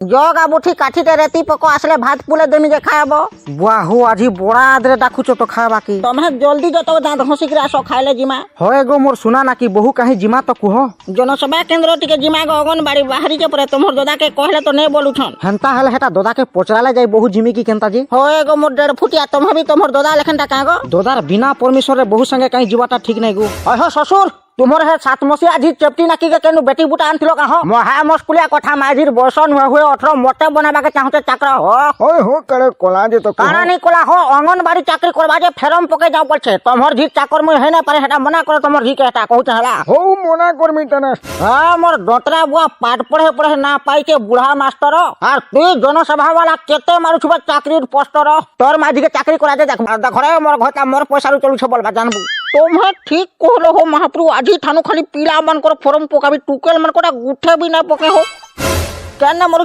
জগা বুঠি কাঠিতে রেতি পক আসলে ভাত পুলে দেমি যে খাইব বাহু আজি বড়া আদরে ডাকুছ তো খাবা কি তুমি জলদি যত দাঁত ঘষিকি আস খাইলে জিমা হয় গো মোর শুনা নাকি বহু কাহি জিমা তো কুহ জনসভা কেন্দ্র টিকে জিমা গো অঙ্গনবাড়ি বাহারিকে পরে তোমার দাদাকে কহলে তো নে বলুছন হেন্তা হেলে হেটা দদাকে পচরালে যাই বহু জিমি কি কেনতা জি হয় গো মোর 1.5 ফুটিয়া তুমি भी তোমার দাদা লেখনটা কাঁ গো দদার বিনা परमिशन रे বহু संगे कहीं जीवाटा ठीक नहीं गो হয় শ্বশুর তোমার হে 7 মসিয়া জি চেপটি নাকি কে কেনু বেটি বুটা আনছিল কাহ মহা মস্কুলিয়া কথা মাঝির বয়সন হুয়ে 18 মতে বনাবাকে চাহতে চাকরা ओए हो करे कोला जे तो কানা নি কোলা হো অঙ্গনবাড়ি চাকরি করবা যে ফেরম পকে যাও পড়ছে তোমার জি চাকর মুই হয় না পারে হেটা মনা করে তোমার জি কেটা কହୁতে হলা हो मना करमी तने হ্যাঁ মোর দতরা বুয়া পাঠ পড়ে পড়ে না পাইছে বুড়া মাস্টার আর তুই জনসভা वाला কেতে মারুছবা চাকরির পোস্টর তোর মাঝিকে চাকরি করা দে দেখ ঘরে মোর ঘটা মোর পয়সারু চলুছ বলবা জানবু तुम्हें ठीक कहलो हो महाप्रभु आज ठानु खाली पीला मन कर फॉर्म पकाबी टुकेल मन कोटा गुठे भी ना पके हो क्या ना मोर